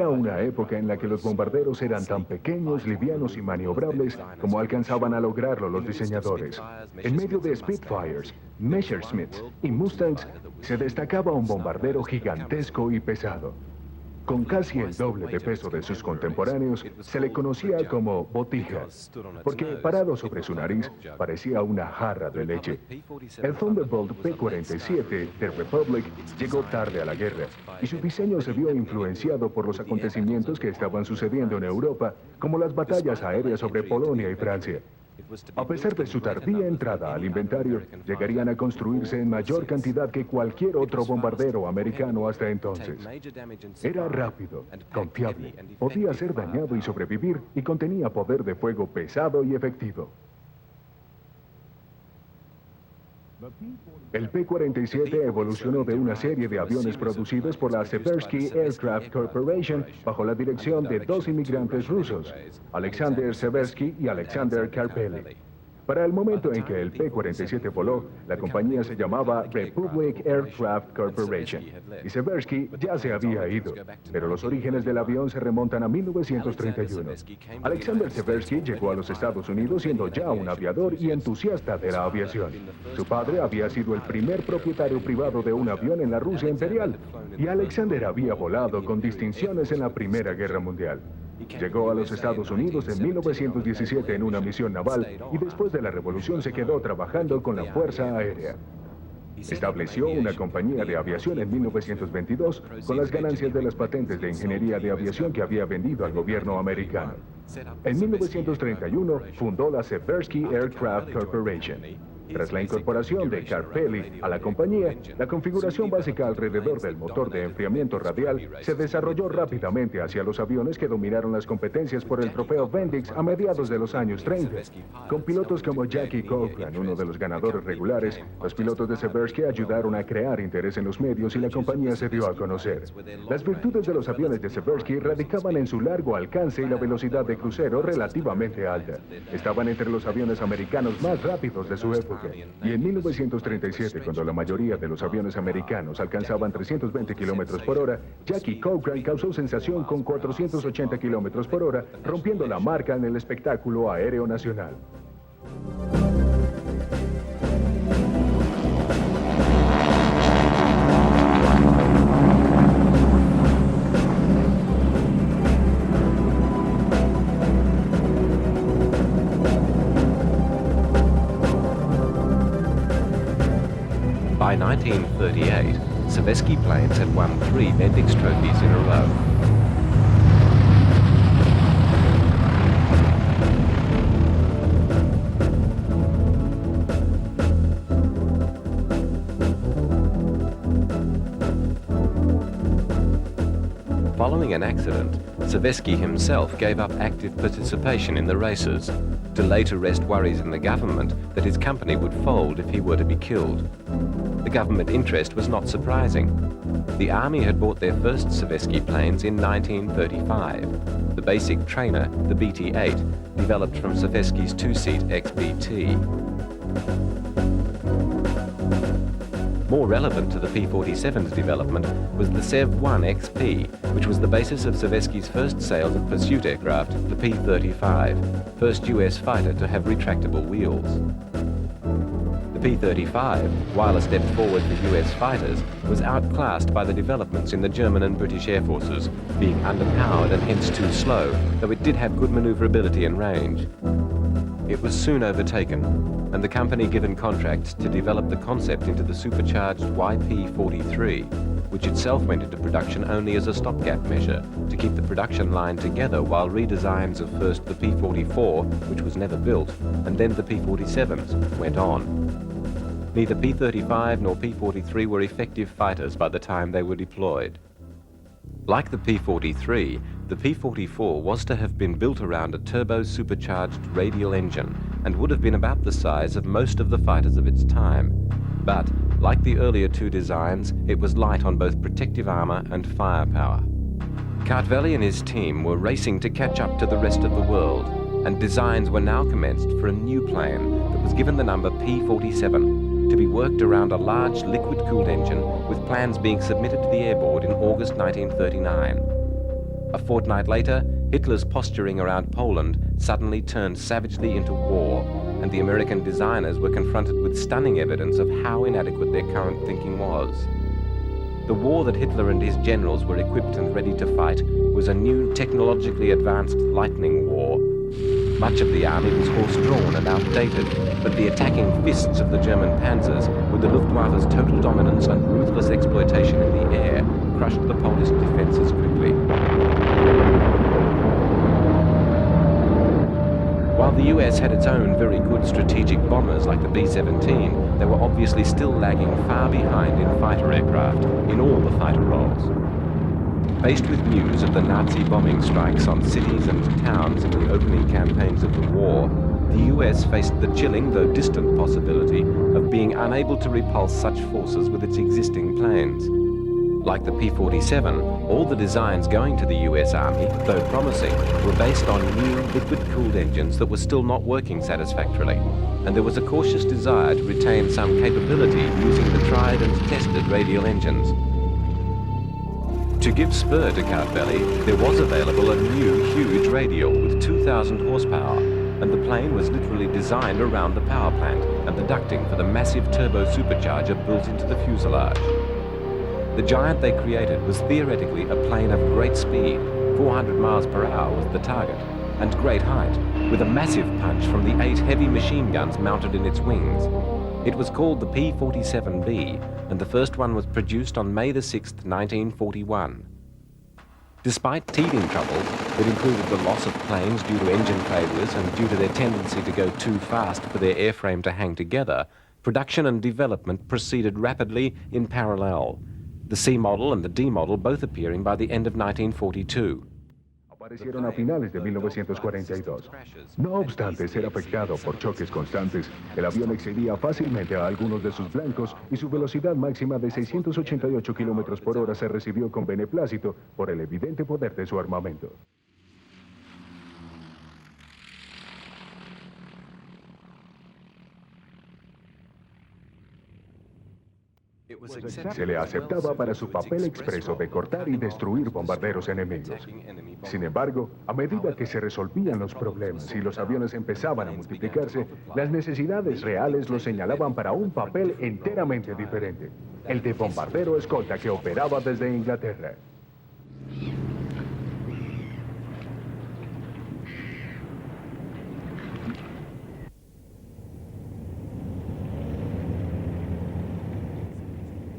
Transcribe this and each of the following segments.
Era una época en la que los bombarderos eran tan pequeños, livianos y maniobrables como alcanzaban a lograrlo los diseñadores. En medio de Spitfires, Messerschmitts y Mustangs, se destacaba un bombardero gigantesco y pesado. Con casi el doble de peso de sus contemporáneos, se le conocía como botija, porque parado sobre su nariz parecía una jarra de leche. El Thunderbolt P-47 de Republic llegó tarde a la guerra, y su diseño se vio influenciado por los acontecimientos que estaban sucediendo en Europa, como las batallas aéreas sobre Polonia y Francia. A pesar de su tardía entrada al inventario, llegarían a construirse en mayor cantidad que cualquier otro bombardero americano hasta entonces. Era rápido, confiable, podía ser dañado y sobrevivir, y contenía poder de fuego pesado y efectivo. El P-47 evolucionó de una serie de aviones producidos por la Seversky Aircraft Corporation bajo la dirección de dos inmigrantes rusos, Alexander Seversky y Alexander Karpely. Para el momento en que el P-47 voló, la compañía se llamaba Republic Aircraft Corporation, y Seversky ya se había ido, pero los orígenes del avión se remontan a 1931. Alexander Seversky llegó a los Estados Unidos siendo ya un aviador y entusiasta de la aviación. Su padre había sido el primer propietario privado de un avión en la Rusia imperial, y Alexander había volado con distinciones en la Primera Guerra Mundial. Llegó a los Estados Unidos en 1917 en una misión naval y después de la revolución se quedó trabajando con la Fuerza Aérea. Estableció una compañía de aviación en 1922 con las ganancias de las patentes de ingeniería de aviación que había vendido al gobierno americano. En 1931 fundó la Seversky Aircraft Corporation. Tras la incorporación de Karpely a la compañía, la configuración básica alrededor del motor de enfriamiento radial se desarrolló rápidamente hacia los aviones que dominaron las competencias por el trofeo Bendix a mediados de los años 30. Con pilotos como Jackie Cochran, uno de los ganadores regulares, los pilotos de Seversky ayudaron a crear interés en los medios y la compañía se dio a conocer. Las virtudes de los aviones de Seversky radicaban en su largo alcance y la velocidad de crucero relativamente alta. Estaban entre los aviones americanos más rápidos de su época. Y en 1937, cuando la mayoría de los aviones americanos alcanzaban 320 kilómetros por hora, Jackie Cochran causó sensación con 480 kilómetros por hora, rompiendo la marca en el espectáculo aéreo nacional. By 1938, Seversky planes had won 3 Bendix trophies in a row. Following an accident, Seversky himself gave up active participation in the races, to later rest worries in the government that his company would fold if he were to be killed. The government interest was not surprising. The Army had bought their first Seversky planes in 1935. The basic trainer, the BT-8, developed from Seversky's two-seat XBT. More relevant to the P-47's development was the Sev-1 XP, which was the basis of Seversky's first sales of pursuit aircraft, the P-35, first US fighter to have retractable wheels. The P-35, while a step forward for US fighters, was outclassed by the developments in the German and British air forces, being underpowered and hence too slow, though it did have good maneuverability and range. It was soon overtaken, and the company given contracts to develop the concept into the supercharged YP-43, which itself went into production only as a stopgap measure to keep the production line together while redesigns of first the P-44, which was never built, and then the P-47s went on. Neither P-35 nor P-43 were effective fighters by the time they were deployed. Like the P-43, the P-44 was to have been built around a turbo-supercharged radial engine and would have been about the size of most of the fighters of its time. But, like the earlier two designs, it was light on both protective armor and firepower. Kartvelli and his team were racing to catch up to the rest of the world, and designs were now commenced for a new plane that was given the number P-47, to be worked around a large liquid-cooled engine with plans being submitted to the Air Board in August 1939. A fortnight later, Hitler's posturing around Poland suddenly turned savagely into war, and the American designers were confronted with stunning evidence of how inadequate their current thinking was. The war that Hitler and his generals were equipped and ready to fight was a new technologically advanced lightning war. Much of the army was horse-drawn and outdated, but the attacking fists of the German panzers, with the Luftwaffe's total dominance and ruthless exploitation in the air, crushed the Polish defences quickly. While the US had its own very good strategic bombers like the B-17, they were obviously still lagging far behind in fighter aircraft, in all the fighter roles. Faced with news of the Nazi bombing strikes on cities and towns in the opening campaigns of the war, the US faced the chilling, though distant, possibility of being unable to repulse such forces with its existing planes. Like the P-47, all the designs going to the US Army, though promising, were based on new liquid-cooled engines that were still not working satisfactorily, and there was a cautious desire to retain some capability using the tried and tested radial engines. To give spur to Carpelli, there was available a new huge radial with 2,000 horsepower, and the plane was literally designed around the power plant and the ducting for the massive turbo supercharger built into the fuselage. The giant they created was theoretically a plane of great speed, 400 miles per hour was the target, and great height, with a massive punch from the 8 heavy machine guns mounted in its wings. It was called the P-47B, and the first one was produced on May the 6th, 1941. Despite teething troubles that included the loss of planes due to engine failures and due to their tendency to go too fast for their airframe to hang together, production and development proceeded rapidly in parallel, the C model and the D model both appearing by the end of 1942. Aparecieron a finales de 1942. No obstante ser afectado por choques constantes, el avión excedía fácilmente a algunos de sus blancos y su velocidad máxima de 688 km por hora se recibió con beneplácito por el evidente poder de su armamento. Se le aceptaba para su papel expreso de cortar y destruir bombarderos enemigos. Sin embargo, a medida que se resolvían los problemas y los aviones empezaban a multiplicarse, las necesidades reales los señalaban para un papel enteramente diferente, el de bombardero escolta que operaba desde Inglaterra.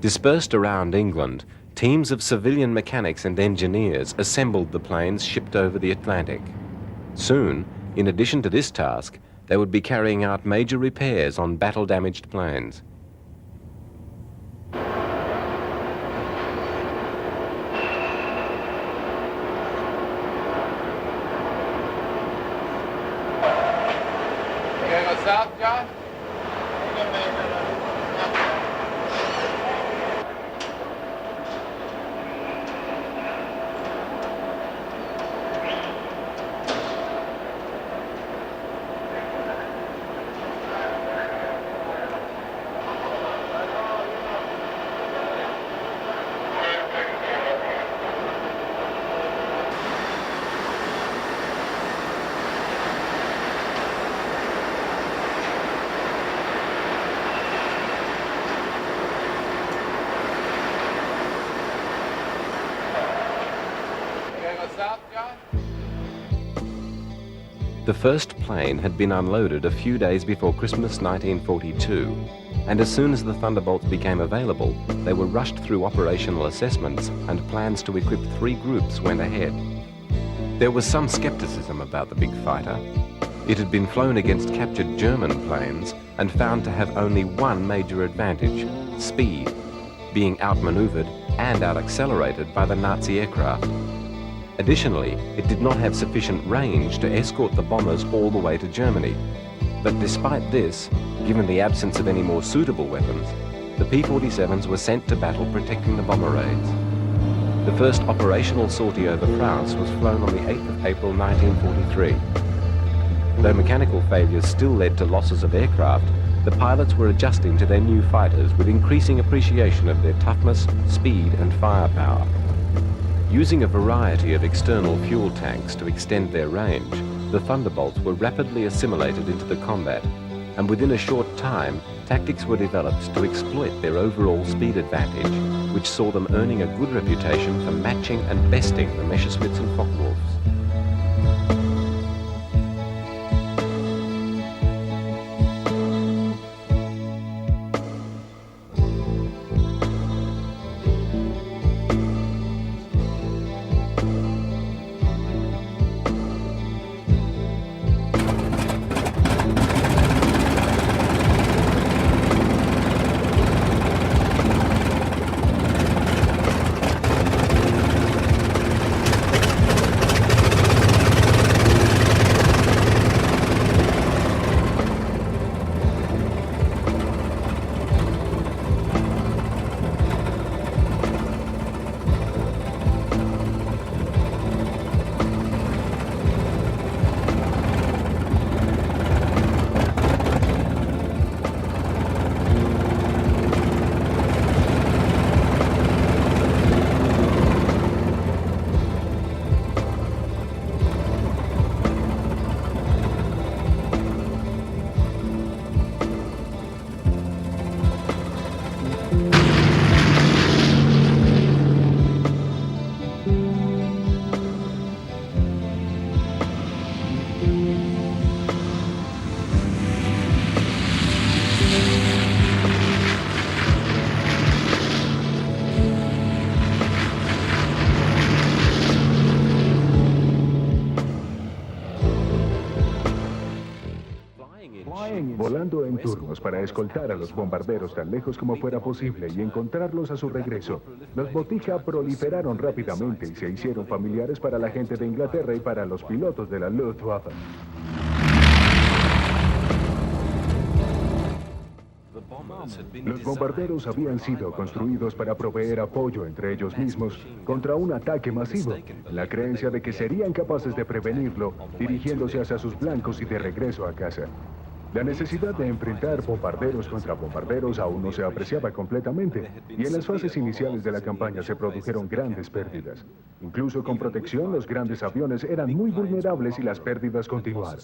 Dispersed around England, teams of civilian mechanics and engineers assembled the planes shipped over the Atlantic. Soon, in addition to this task, they would be carrying out major repairs on battle-damaged planes. What's up, John? The first plane had been unloaded a few days before Christmas 1942, and as soon as the Thunderbolts became available, they were rushed through operational assessments, and plans to equip 3 groups went ahead. There was some skepticism about the big fighter. It had been flown against captured German planes and found to have only one major advantage: speed, being outmaneuvered and out-accelerated by the Nazi aircraft. Additionally, it did not have sufficient range to escort the bombers all the way to Germany. But despite this, given the absence of any more suitable weapons, the P-47s were sent to battle protecting the bomber raids. The first operational sortie over France was flown on the 8th of April 1943. Though mechanical failures still led to losses of aircraft, the pilots were adjusting to their new fighters with increasing appreciation of their toughness, speed and firepower. Using a variety of external fuel tanks to extend their range, the Thunderbolts were rapidly assimilated into the combat, and within a short time, tactics were developed to exploit their overall speed advantage, which saw them earning a good reputation for matching and besting the Messerschmitts and Focke-Wulfs. Volando en turnos para escoltar a los bombarderos tan lejos como fuera posible y encontrarlos a su regreso, los botija proliferaron rápidamente y se hicieron familiares para la gente de Inglaterra y para los pilotos de la Luftwaffe. Los bombarderos habían sido construidos para proveer apoyo entre ellos mismos contra un ataque masivo, la creencia de que serían capaces de prevenirlo dirigiéndose hacia sus blancos y de regreso a casa. La necesidad de enfrentar bombarderos contra bombarderos aún no se apreciaba completamente, y en las fases iniciales de la campaña se produjeron grandes pérdidas. Incluso con protección, los grandes aviones eran muy vulnerables y las pérdidas continuaron.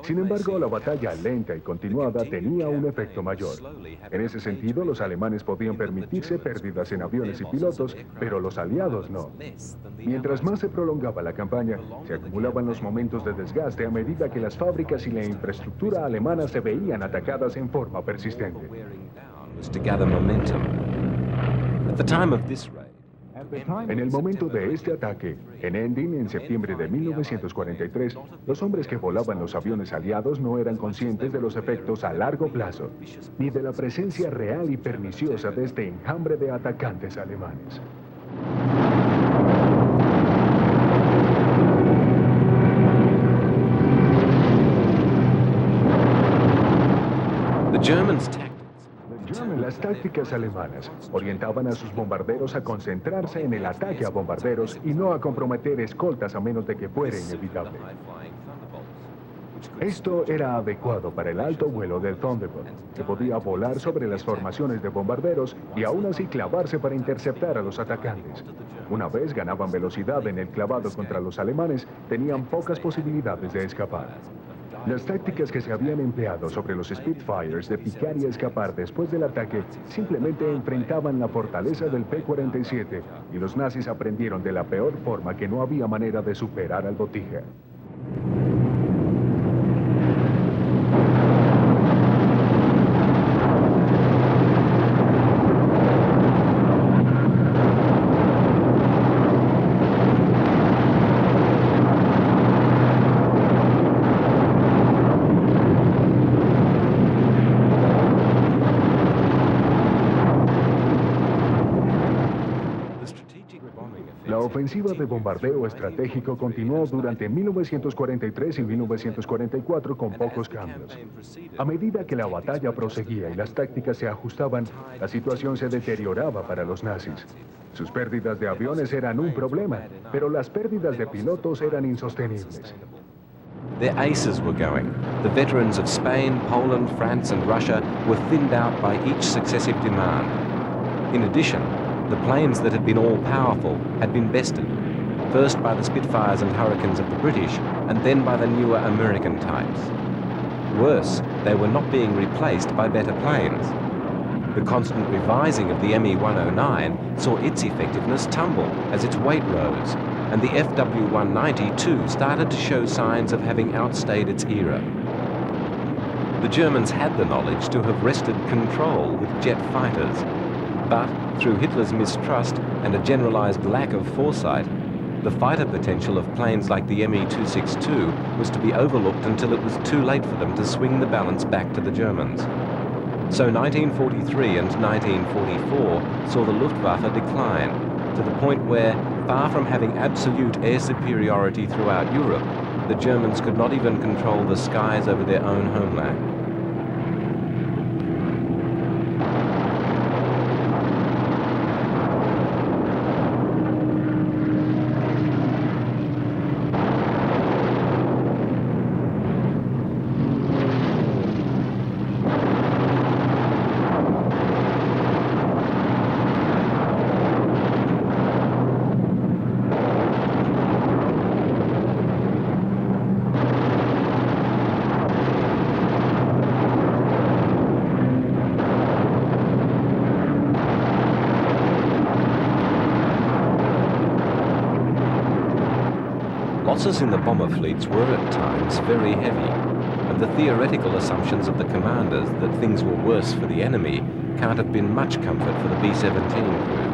Sin embargo, la batalla lenta y continuada tenía un efecto mayor. En ese sentido, los alemanes podían permitirse pérdidas en aviones y pilotos, pero los aliados no. Mientras más se prolongaba la campaña, se acumulaban los momentos de desgaste a medida que las fábricas y la infraestructura alemana se veían atacadas en forma persistente. En el momento de este ataque, en Ending, en septiembre de 1943, los hombres que volaban los aviones aliados no eran conscientes de los efectos a largo plazo, ni de la presencia real y perniciosa de este enjambre de atacantes alemanes. Las tácticas alemanas orientaban a sus bombarderos a concentrarse en el ataque a bombarderos y no a comprometer escoltas a menos de que fuera inevitable. Esto era adecuado para el alto vuelo del Thunderbolt, que podía volar sobre las formaciones de bombarderos y aún así clavarse para interceptar a los atacantes. Una vez ganaban velocidad en el clavado contra los alemanes, tenían pocas posibilidades de escapar. Las tácticas que se habían empleado sobre los Spitfires de picar y escapar después del ataque simplemente enfrentaban la fortaleza del P-47 y los nazis aprendieron de la peor forma que no había manera de superar al botija. La ofensiva de bombardeo estratégico continuó durante 1943 y 1944 con pocos cambios. A medida que la batalla proseguía y las tácticas se ajustaban, la situación se deterioraba para los nazis. Sus pérdidas de aviones eran un problema, pero las pérdidas de pilotos eran insostenibles. Their aces were going. The veterans of Spain, Poland, France and Russia were thinned out by each successive demand. In addition, the planes that had been all-powerful had been bested, first by the Spitfires and Hurricanes of the British, and then by the newer American types. Worse, they were not being replaced by better planes. The constant revising of the Me-109 saw its effectiveness tumble as its weight rose, and the FW-190 too started to show signs of having outstayed its era. The Germans had the knowledge to have wrested control with jet fighters, but through Hitler's mistrust and a generalized lack of foresight, the fighter potential of planes like the Me-262 was to be overlooked until it was too late for them to swing the balance back to the Germans. So 1943 and 1944 saw the Luftwaffe decline, to the point where, far from having absolute air superiority throughout Europe, the Germans could not even control the skies over their own homeland. Losses in the bomber fleets were at times very heavy, and the theoretical assumptions of the commanders that things were worse for the enemy can't have been much comfort for the B-17 crews.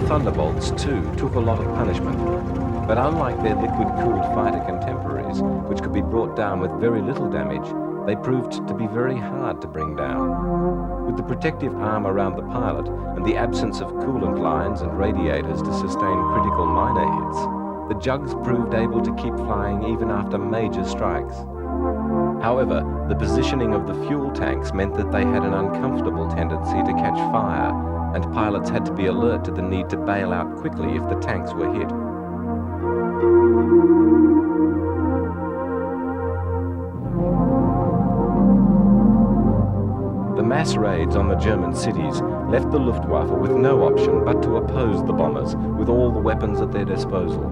Thunderbolts, too, took a lot of punishment, but unlike their liquid-cooled fighter contemporaries, which could be brought down with very little damage, they proved to be very hard to bring down. With the protective arm around the pilot and the absence of coolant lines and radiators to sustain critical minor hits, the Jugs proved able to keep flying even after major strikes. However, the positioning of the fuel tanks meant that they had an uncomfortable tendency to catch fire, and pilots had to be alert to the need to bail out quickly if the tanks were hit. The mass raids on the German cities left the Luftwaffe with no option but to oppose the bombers with all the weapons at their disposal.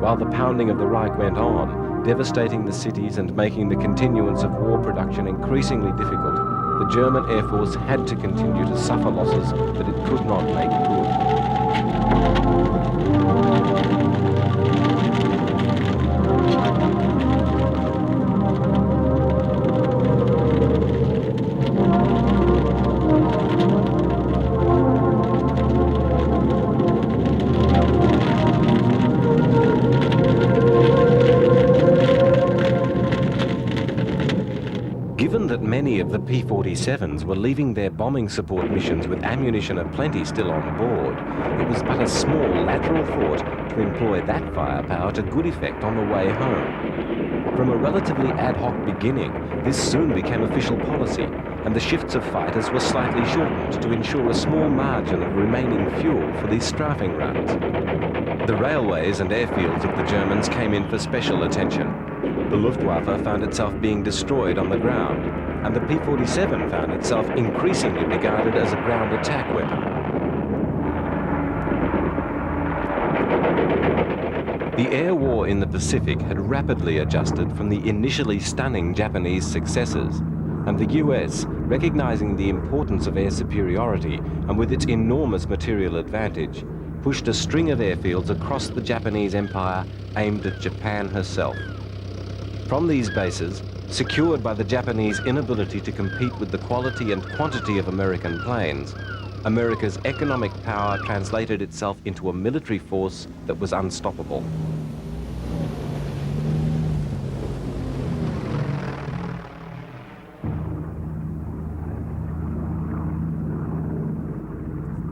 While the pounding of the Reich went on, devastating the cities and making the continuance of war production increasingly difficult, the German Air Force had to continue to suffer losses that it could not make of the P-47s were leaving their bombing support missions with ammunition aplenty still on board, it was but a small lateral thought to employ that firepower to good effect on the way home. From a relatively ad hoc beginning, this soon became official policy, and the shifts of fighters were slightly shortened to ensure a small margin of remaining fuel for these strafing runs. The railways and airfields of the Germans came in for special attention. The Luftwaffe found itself being destroyed on the ground, and the P-47 found itself increasingly regarded as a ground attack weapon. The air war in the Pacific had rapidly adjusted from the initially stunning Japanese successes, and the US, recognizing the importance of air superiority and with its enormous material advantage, pushed a string of airfields across the Japanese Empire aimed at Japan herself. From these bases, secured by the Japanese inability to compete with the quality and quantity of American planes, America's economic power translated itself into a military force that was unstoppable.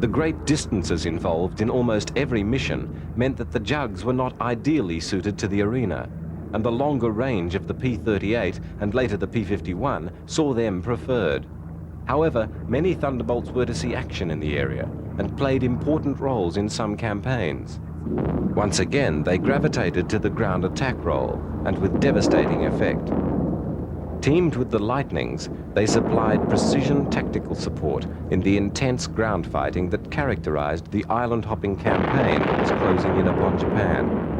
The great distances involved in almost every mission meant that the Jugs were not ideally suited to the arena, and the longer range of the P-38 and later the P-51 saw them preferred. However, many Thunderbolts were to see action in the area and played important roles in some campaigns. Once again, they gravitated to the ground attack role, and with devastating effect. Teamed with the Lightnings, they supplied precision tactical support in the intense ground fighting that characterized the island-hopping campaign that was closing in upon Japan.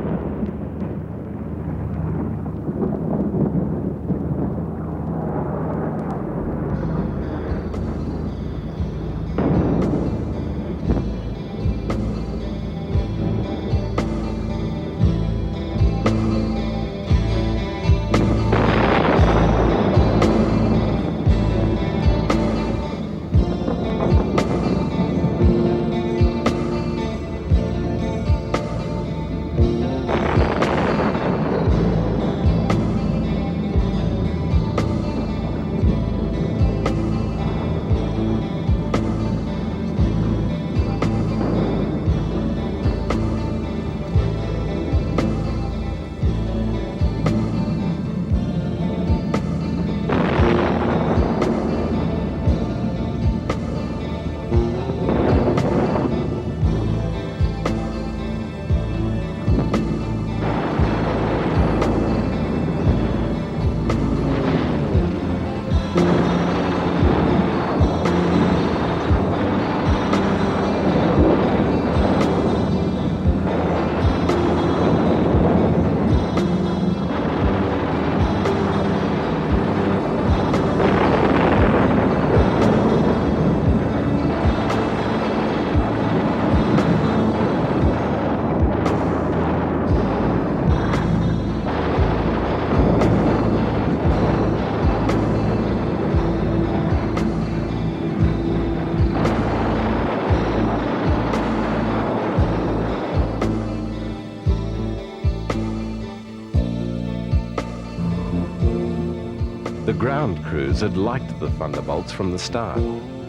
The ground crews had liked the Thunderbolts from the start.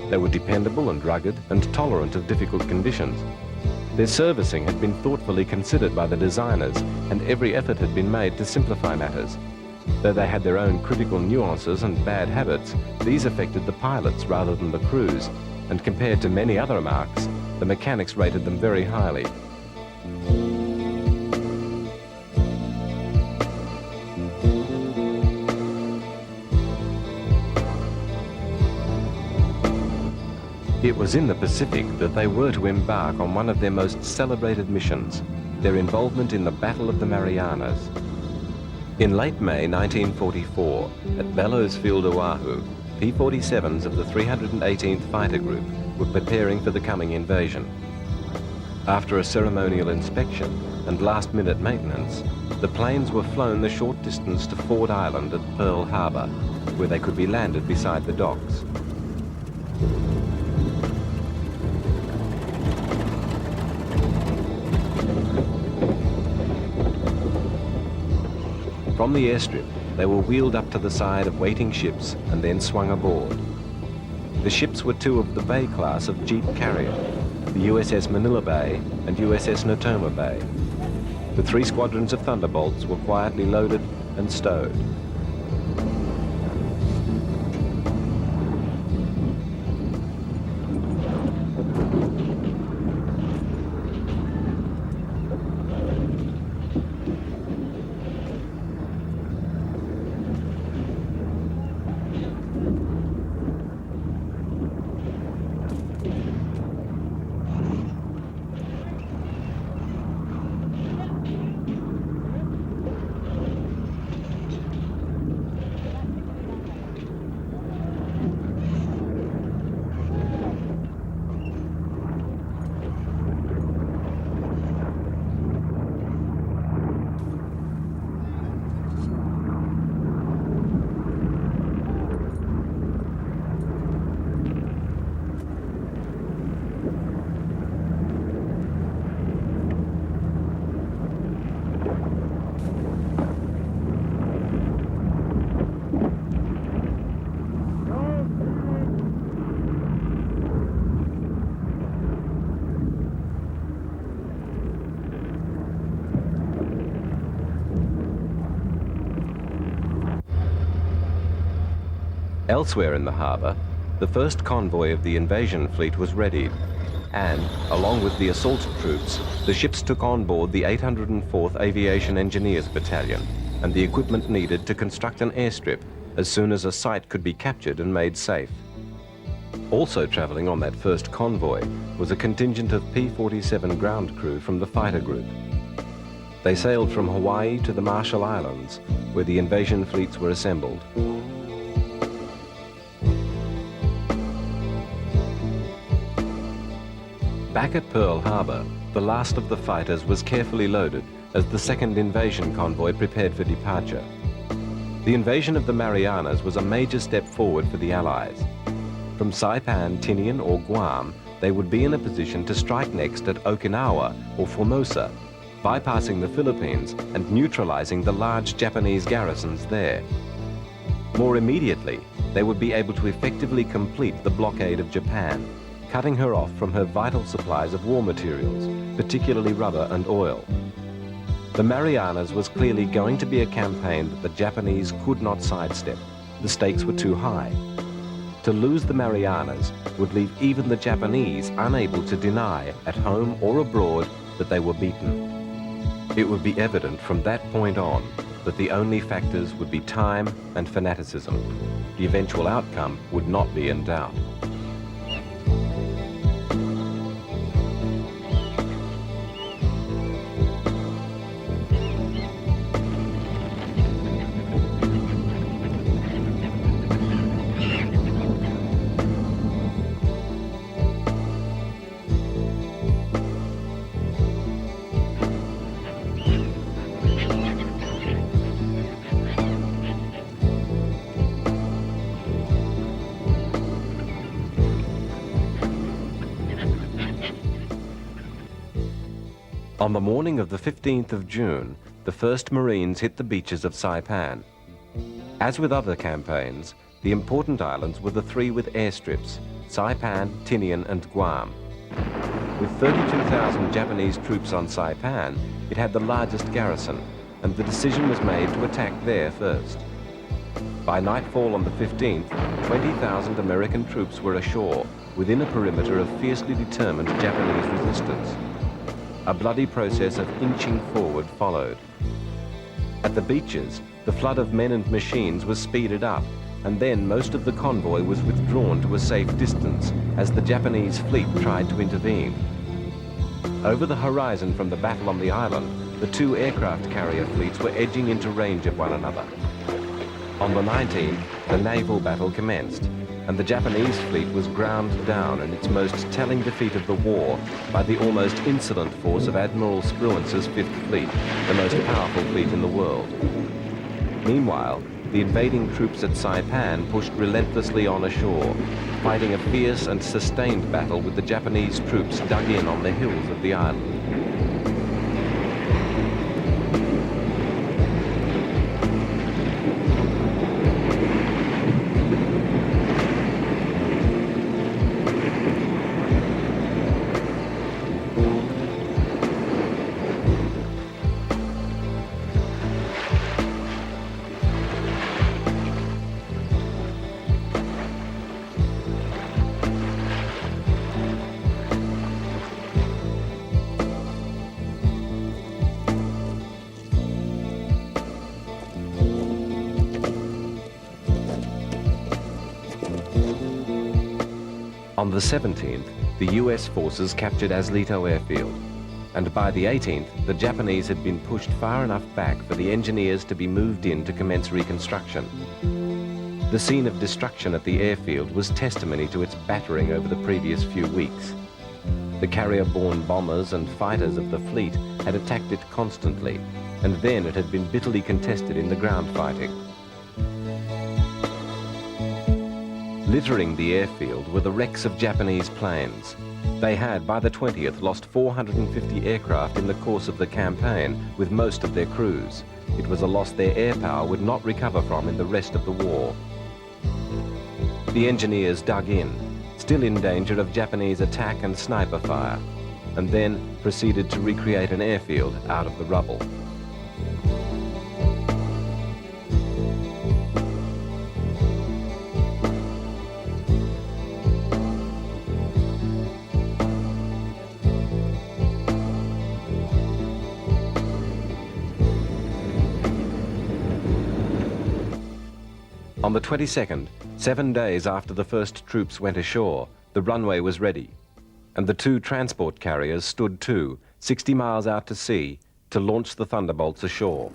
They were dependable and rugged and tolerant of difficult conditions. Their servicing had been thoughtfully considered by the designers, and every effort had been made to simplify matters. Though they had their own critical nuances and bad habits, these affected the pilots rather than the crews, and compared to many other marks, the mechanics rated them very highly. It was in the Pacific that they were to embark on one of their most celebrated missions, their involvement in the Battle of the Marianas. In late May 1944, at Bellows Field, Oahu, P-47s of the 318th Fighter Group were preparing for the coming invasion. After a ceremonial inspection and last-minute maintenance, the planes were flown the short distance to Ford Island at Pearl Harbor, where they could be landed beside the docks. From the airstrip, they were wheeled up to the side of waiting ships and then swung aboard. The ships were two of the Bay class of Jeep carrier, the USS Manila Bay and USS Natoma Bay. The 3 squadrons of Thunderbolts were quietly loaded and stowed. Elsewhere in the harbour, the first convoy of the invasion fleet was readied, and, along with the assault troops, the ships took on board the 804th Aviation Engineers Battalion and the equipment needed to construct an airstrip as soon as a site could be captured and made safe. Also travelling on that first convoy was a contingent of P-47 ground crew from the fighter group. They sailed from Hawaii to the Marshall Islands, where the invasion fleets were assembled. Back at Pearl Harbor, the last of the fighters was carefully loaded as the second invasion convoy prepared for departure. The invasion of the Marianas was a major step forward for the Allies. From Saipan, Tinian or Guam, they would be in a position to strike next at Okinawa or Formosa, bypassing the Philippines and neutralizing the large Japanese garrisons there. More immediately, they would be able to effectively complete the blockade of Japan, cutting her off from her vital supplies of war materials, particularly rubber and oil. The Marianas was clearly going to be a campaign that the Japanese could not sidestep. The stakes were too high. To lose the Marianas would leave even the Japanese unable to deny, at home or abroad, that they were beaten. It would be evident from that point on that the only factors would be time and fanaticism. The eventual outcome would not be in doubt. On the morning of the 15th of June, the first Marines hit the beaches of Saipan. As with other campaigns, the important islands were the 3 with airstrips, Saipan, Tinian and Guam. With 32,000 Japanese troops on Saipan, it had the largest garrison, and the decision was made to attack there first. By nightfall on the 15th, 20,000 American troops were ashore, within a perimeter of fiercely determined Japanese resistance. A bloody process of inching forward followed. At the beaches, the flood of men and machines was speeded up, and then most of the convoy was withdrawn to a safe distance as the Japanese fleet tried to intervene. Over the horizon from the battle on the island, the 2 aircraft carrier fleets were edging into range of one another. On the 19th, the naval battle commenced, and the Japanese fleet was ground down in its most telling defeat of the war by the almost insolent force of Admiral Spruance's 5th Fleet, the most powerful fleet in the world. Meanwhile, the invading troops at Saipan pushed relentlessly on ashore, fighting a fierce and sustained battle with the Japanese troops dug in on the hills of the island. On the 17th, the US forces captured Aslito airfield, and by the 18th, the Japanese had been pushed far enough back for the engineers to be moved in to commence reconstruction. The scene of destruction at the airfield was testimony to its battering over the previous few weeks. The carrier-borne bombers and fighters of the fleet had attacked it constantly, and then it had been bitterly contested in the ground fighting. Littering the airfield were the wrecks of Japanese planes. They had, by the 20th, lost 450 aircraft in the course of the campaign, with most of their crews. It was a loss their air power would not recover from in the rest of the war. The engineers dug in, still in danger of Japanese attack and sniper fire, and then proceeded to recreate an airfield out of the rubble. On the 22nd, 7 days after the first troops went ashore, the runway was ready, and the two transport carriers stood to, 60 miles out to sea, to launch the Thunderbolts ashore.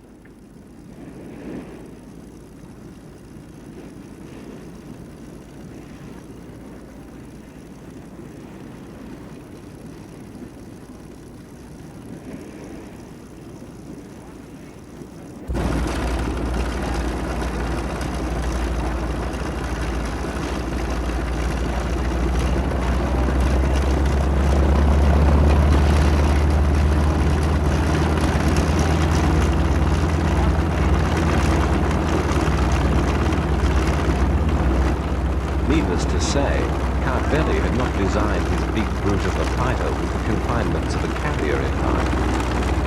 Needless to say, Carvelli had not designed his big brute of a fighter with the confinements of a carrier in mind.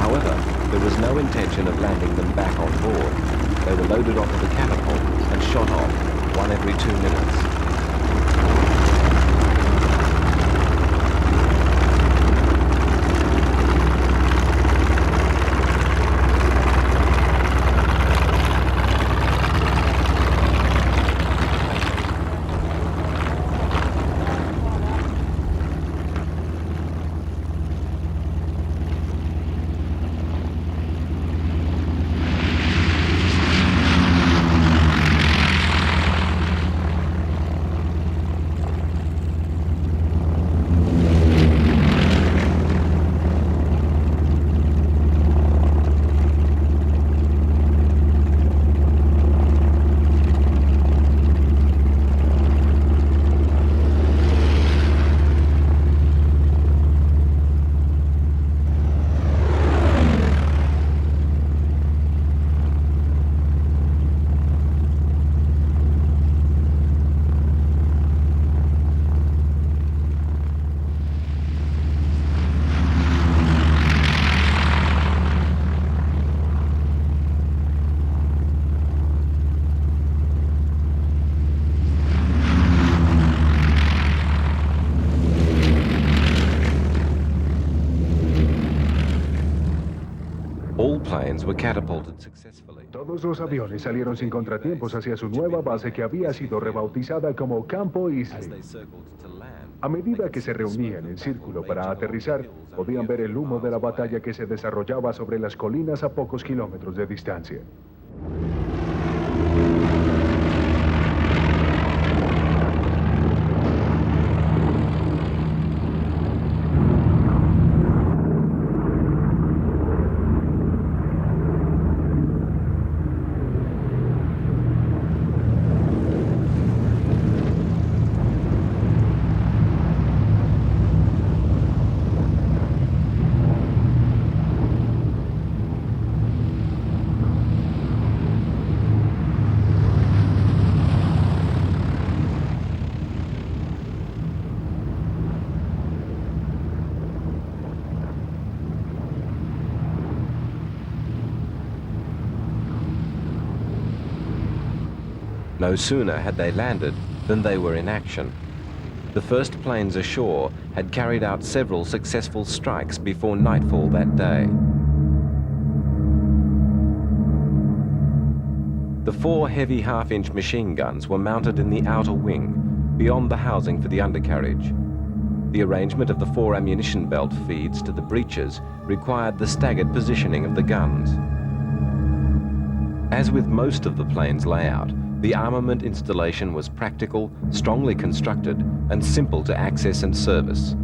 However, there was no intention of landing them back on board. They were loaded onto the catapult and shot off, one every 2 minutes. All planes were catapulted successfully. Todos los aviones salieron sin contratiempos hacia su nueva base que había sido rebautizada como Campo Isli. A medida que se reunían en círculo para aterrizar, podían ver el humo de la batalla que se desarrollaba sobre las colinas a pocos kilómetros de distancia. No sooner had they landed than they were in action. The first planes ashore had carried out several successful strikes before nightfall that day. The 4 heavy half-inch machine guns were mounted in the outer wing, beyond the housing for the undercarriage. The arrangement of the 4 ammunition belt feeds to the breeches required the staggered positioning of the guns. As with most of the plane's layout, the armament installation was practical, strongly constructed, and simple to access and service.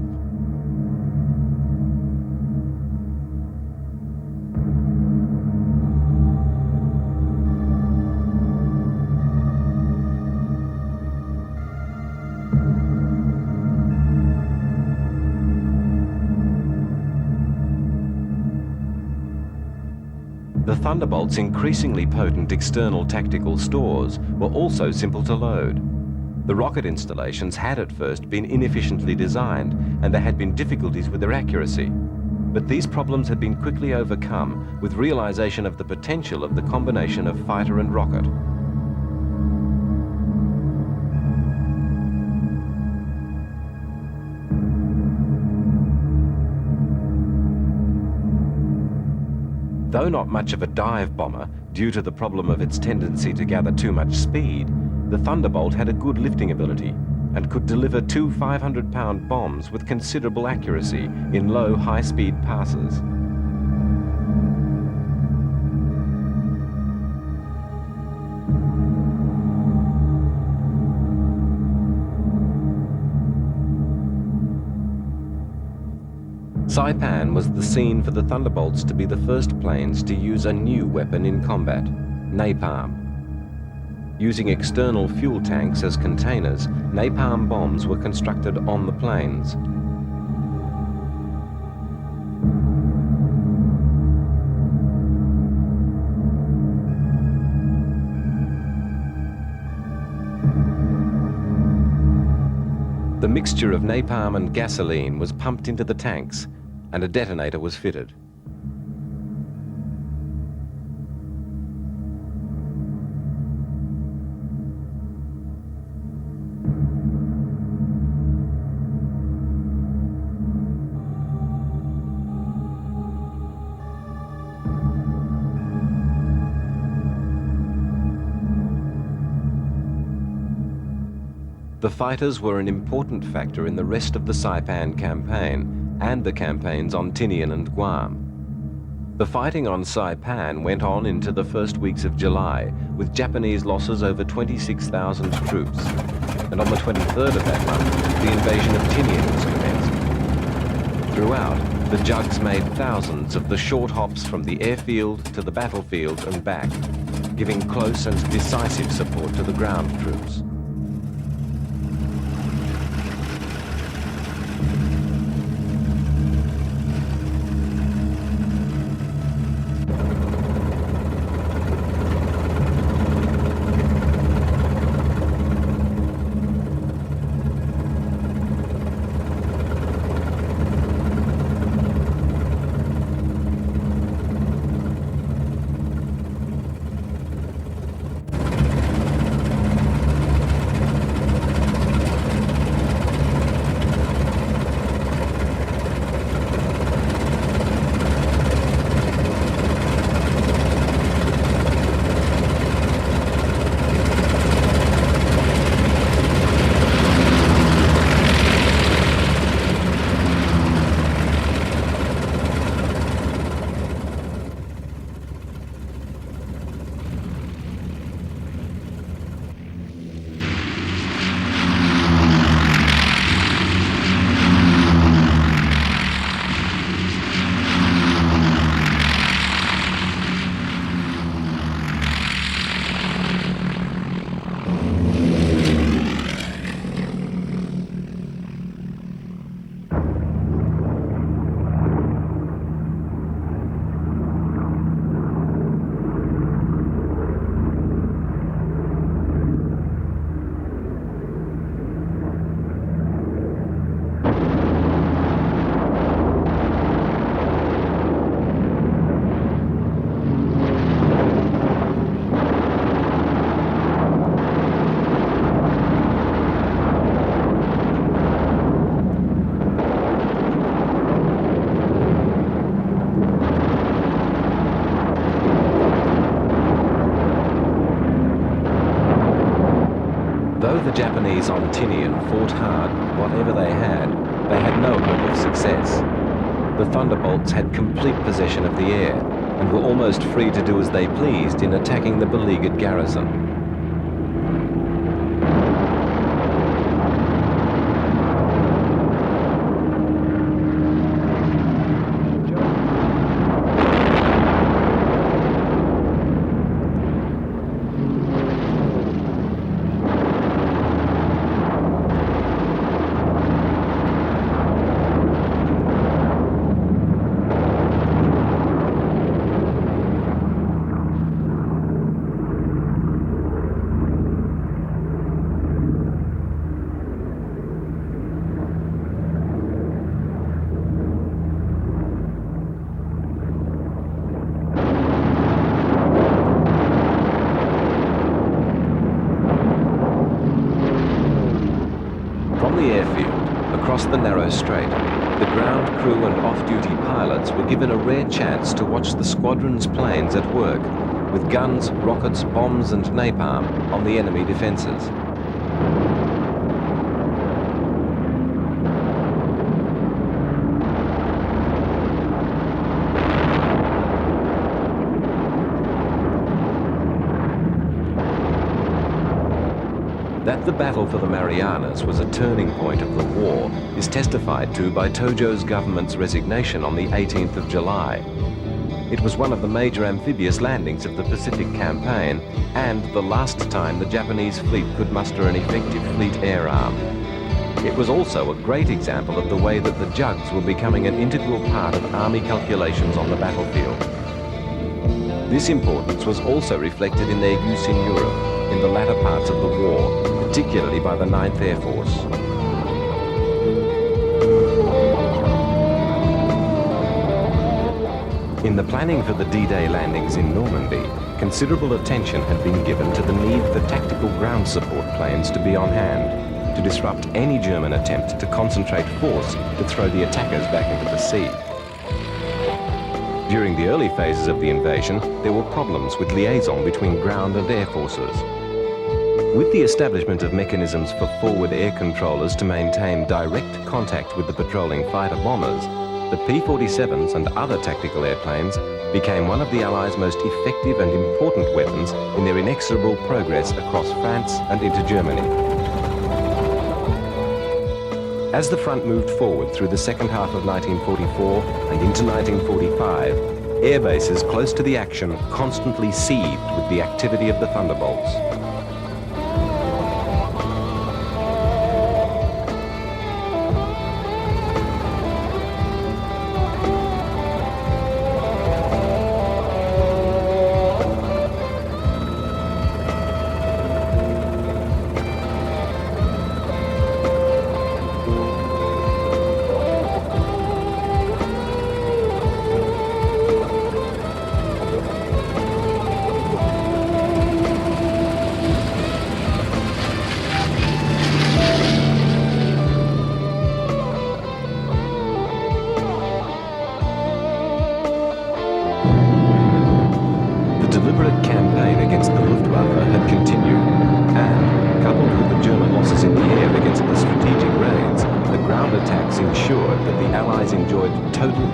The Thunderbolt's increasingly potent external tactical stores were also simple to load. The rocket installations had at first been inefficiently designed, and there had been difficulties with their accuracy. But these problems had been quickly overcome with realization of the potential of the combination of fighter and rocket. Though not much of a dive bomber, due to the problem of its tendency to gather too much speed, the Thunderbolt had a good lifting ability and could deliver 2 500-pound bombs with considerable accuracy in low, high-speed passes. Saipan was the scene for the Thunderbolts to be the first planes to use a new weapon in combat, napalm. Using external fuel tanks as containers, napalm bombs were constructed on the planes. The mixture of napalm and gasoline was pumped into the tanks, and a detonator was fitted. The fighters were an important factor in the rest of the Saipan campaign and the campaigns on Tinian and Guam. The fighting on Saipan went on into the first weeks of July, with Japanese losses over 26,000 troops. And on the 23rd of that month, the invasion of Tinian was commenced. Throughout, the Jugs made thousands of the short hops from the airfield to the battlefield and back, giving close and decisive support to the ground troops. the Japanese on Tinian fought hard, whatever they had no hope of success. The Thunderbolts had complete possession of the air and were almost free to do as they pleased in attacking the beleaguered garrison. Across the narrow strait, the ground crew and off-duty pilots were given a rare chance to watch the squadron's planes at work, with guns, rockets, bombs and napalm on the enemy defences. That the battle for the Marianas was a turning point of the war is testified to by Tojo's government's resignation on the 18th of July. It was one of the major amphibious landings of the Pacific campaign and the last time the Japanese fleet could muster an effective fleet air arm. It was also a great example of the way that the jugs were becoming an integral part of army calculations on the battlefield. This importance was also reflected in their use in Europe in the latter parts of the war, particularly by the 9th Air Force. In the planning for the D-Day landings in Normandy, considerable attention had been given to the need for tactical ground support planes to be on hand, to disrupt any German attempt to concentrate force to throw the attackers back into the sea. During the early phases of the invasion, there were problems with liaison between ground and air forces. With the establishment of mechanisms for forward air controllers to maintain direct contact with the patrolling fighter bombers, the P-47s and other tactical airplanes became one of the Allies' most effective and important weapons in their inexorable progress across France and into Germany. As the front moved forward through the second half of 1944 and into 1945, air bases close to the action constantly seethed with the activity of the Thunderbolts.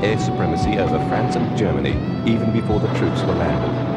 Air supremacy over France and Germany even before the troops were landed.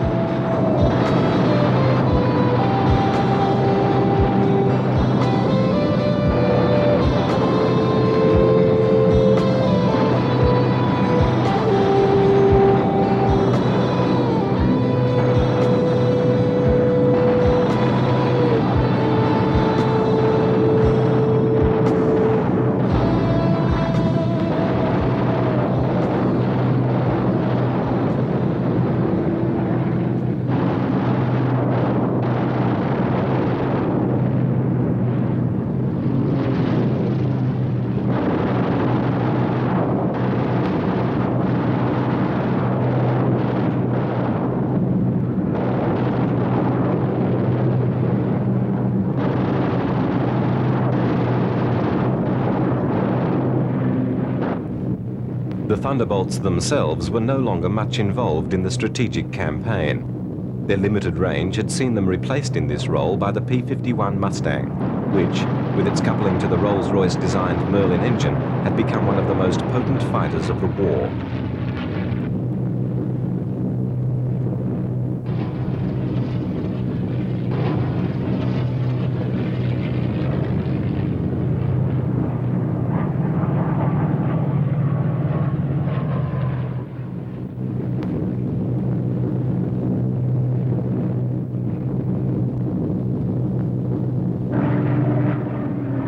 The Thunderbolts themselves were no longer much involved in the strategic campaign. Their limited range had seen them replaced in this role by the P-51 Mustang. which, with its coupling to the Rolls-Royce designed Merlin engine, had become one of the most potent fighters of the war.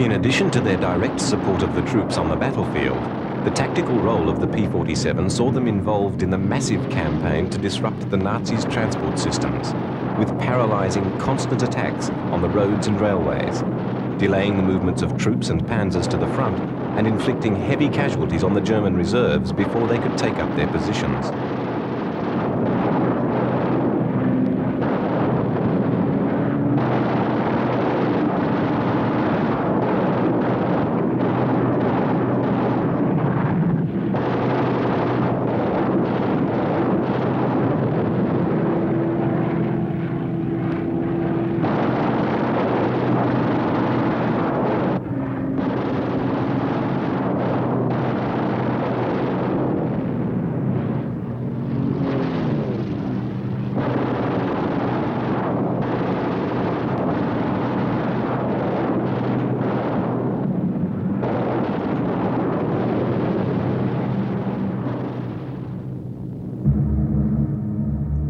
In addition to their direct support of the troops on the battlefield, the tactical role of the P-47 saw them involved in the massive campaign to disrupt the Nazis' transport systems, with paralyzing constant attacks on the roads and railways, delaying the movements of troops and panzers to the front, and inflicting heavy casualties on the German reserves before they could take up their positions.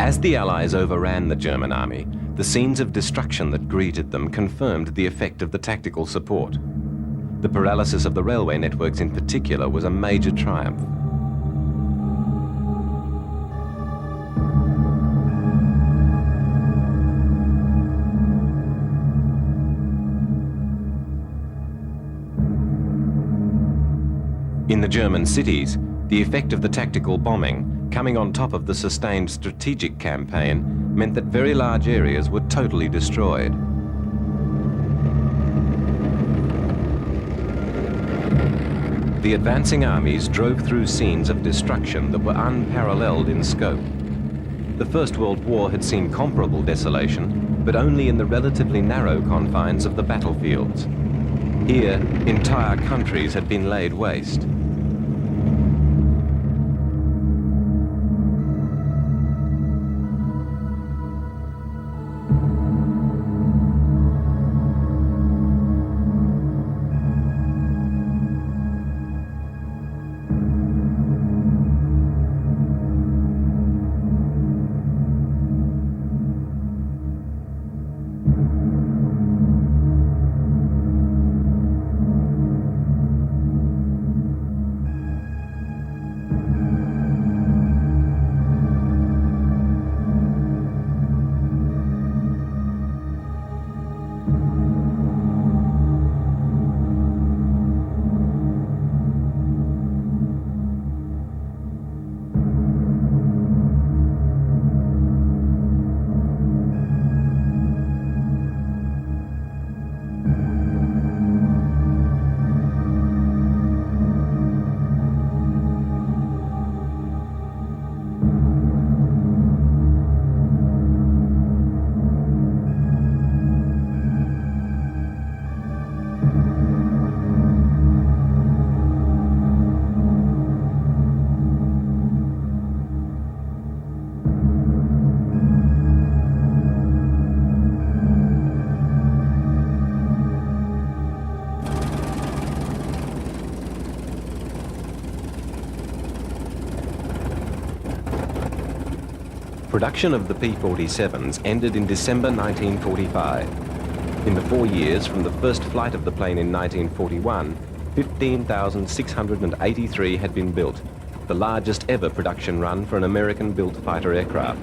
As the Allies overran the German army, the scenes of destruction that greeted them confirmed the effect of the tactical support. The paralysis of the railway networks in particular was a major triumph. In the German cities, the effect of the tactical bombing, coming on top of the sustained strategic campaign, meant that very large areas were totally destroyed. The advancing armies drove through scenes of destruction that were unparalleled in scope. The First World War had seen comparable desolation, but only in the relatively narrow confines of the battlefields. Here, entire countries had been laid waste. Production of the P-47s ended in December 1945. In the 4 years from the first flight of the plane in 1941, 15,683 had been built, the largest ever production run for an American-built fighter aircraft.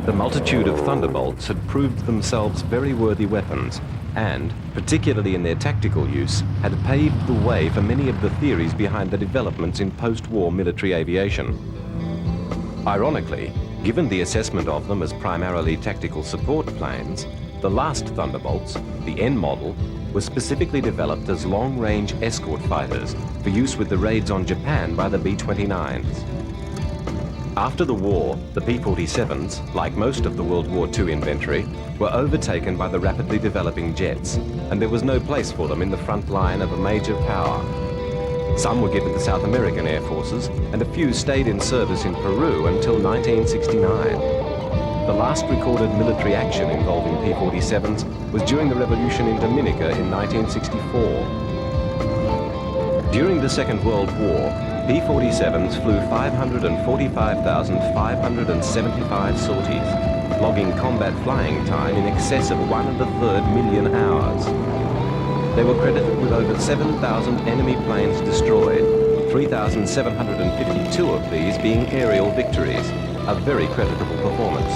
The multitude of Thunderbolts had proved themselves very worthy weapons and, particularly in their tactical use, had paved the way for many of the theories behind the developments in post-war military aviation. Ironically, given the assessment of them as primarily tactical support planes, the last Thunderbolts, the N model, was specifically developed as long-range escort fighters for use with the raids on Japan by the B-29s. After the war, the P-47s, like most of the World War II inventory, were overtaken by the rapidly developing jets, and there was no place for them in the front line of a major power. Some were given to South American air forces, and a few stayed in service in Peru until 1969. The last recorded military action involving P-47s was during the revolution in Dominica in 1964. During the Second World War, P-47s flew 545,575 sorties, logging combat flying time in excess of 1.3 million hours. They were credited with over 7,000 enemy planes destroyed, 3,752 of these being aerial victories, a very creditable performance.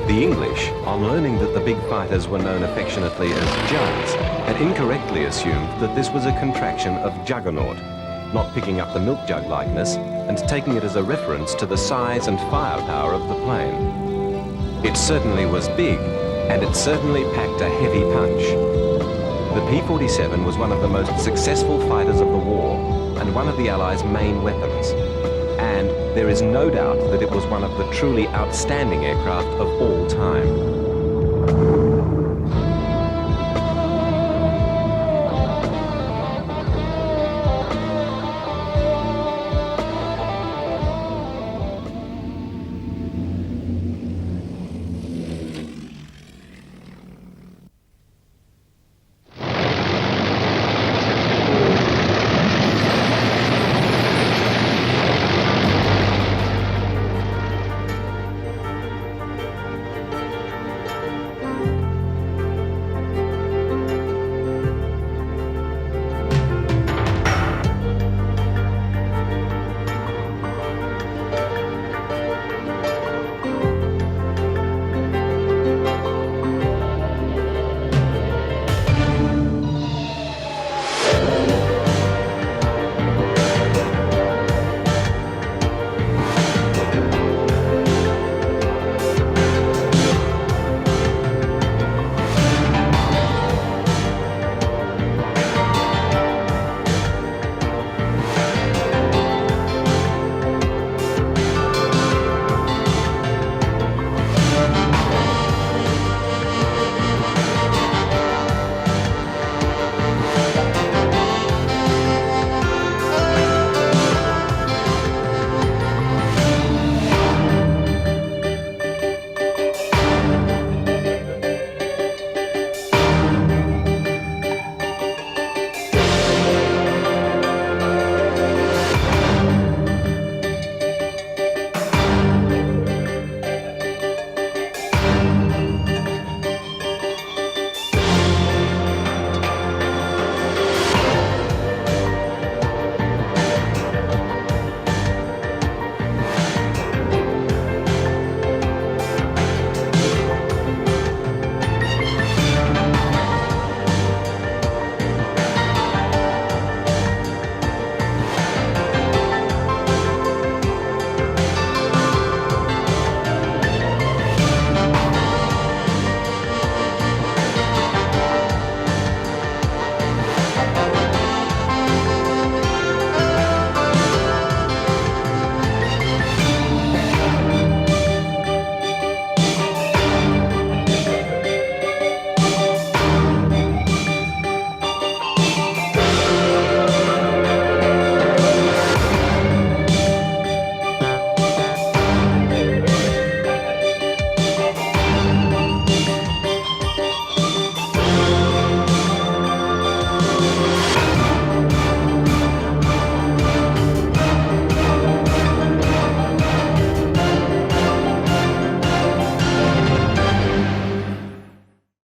The English, on learning that the big fighters were known affectionately as Jugs, had incorrectly assumed that this was a contraction of juggernaut, not picking up the milk jug likeness and taking it as a reference to the size and firepower of the plane. It certainly was big, and it certainly packed a heavy punch. The P-47 was one of the most successful fighters of the war and one of the Allies' main weapons. And there is no doubt that it was one of the truly outstanding aircraft of all time.